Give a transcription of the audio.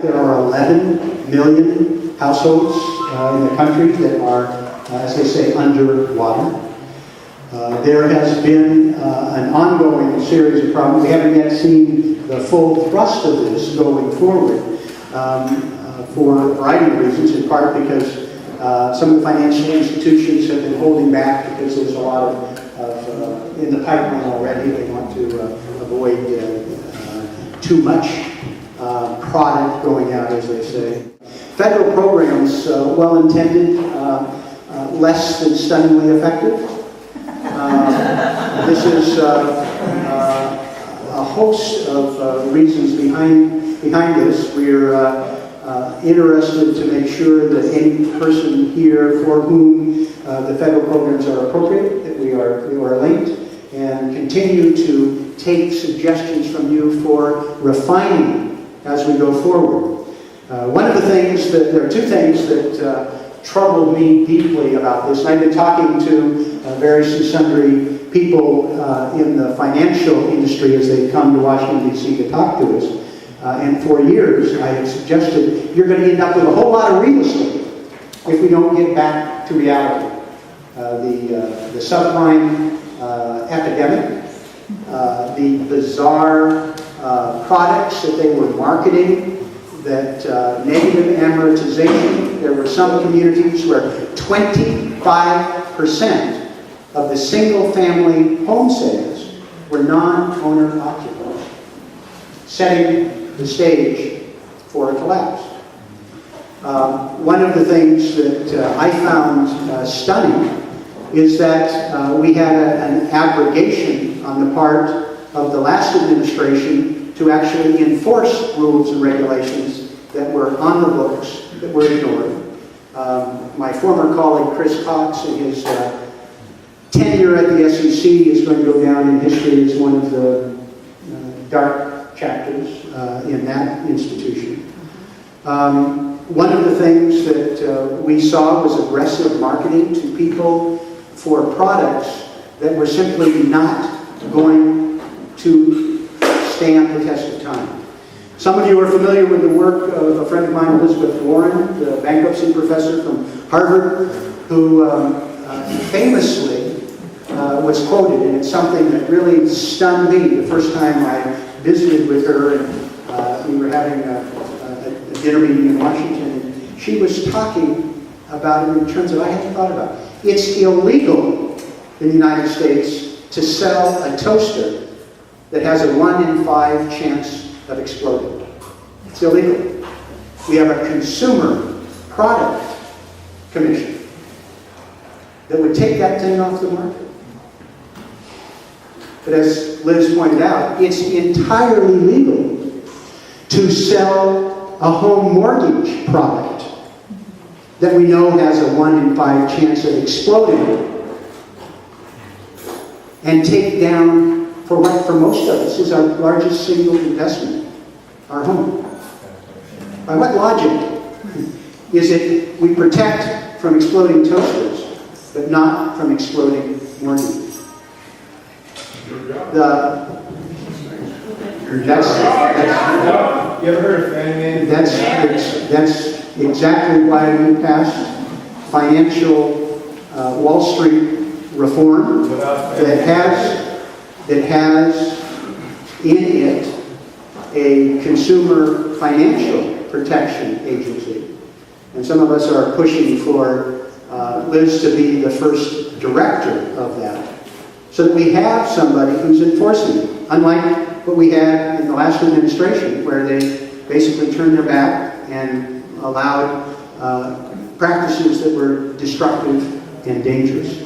there are 11 million households in the country that are, as they say, underwater. There has been an ongoing series of problems. We haven't yet seen the full thrust of this going forward for a variety of reasons, in part because some of the financial institutions have been holding back because there's a lot of in the pipeline already. They want to avoid too much product going out, as they say. Federal programs, well-intended, less than stunningly effective. This is a host of reasons behind this. We're interested to make sure that any person here for whom the federal programs are appropriate, that we are linked, and continue to take suggestions from you for refining as we go forward. One of the things there are two things that troubled me deeply about this. And I've been talking to various and sundry people in the financial industry as they come to Washington, D.C. to talk to us. And for years, I have suggested you're going to end up with a whole lot of real estate if we don't get back to reality. The subprime epidemic, the bizarre products that they were marketing, that negative amortization. There were some communities where 25% of the single-family home sales were non-owner occupied, setting the stage for a collapse. One of the things that I found stunning is that we had an abrogation on the part of the last administration to actually enforce rules and regulations that were on the books, that were ignored. My former colleague Chris Cox, in his tenure at the SEC, is going to go down in history as one of the dark chapters in that institution. One of the things that we saw was aggressive marketing to people for products that were simply not going to stand the test of time. Some of you are familiar with the work of a friend of mine, Elizabeth Warren, the bankruptcy professor from Harvard, who famously was quoted, and it's something that really stunned me the first time I visited with her, and we were having a dinner meeting in Washington, and she was talking about it in terms of, I hadn't thought about it. It's illegal in the United States to sell a toaster that has a 1 in 5 chance of exploding. It's illegal. We have a consumer product commission that would take that thing off the market. But as Liz pointed out, it's entirely legal to sell a home mortgage product that we know has a 1 in 5 chance of exploding and take down, for what for most of us is our largest single investment, our home. By what logic is it we protect from exploding toasters, but not from exploding mortgages? You ever heard of Fannie Mae? That's exactly why we passed financial Wall Street reform that has in it a consumer financial protection agency. And some of us are pushing for Liz to be the first director of that, so that we have somebody who's enforcing it, unlike what we had in the last administration, where they basically turned their back and allowed practices that were destructive and dangerous.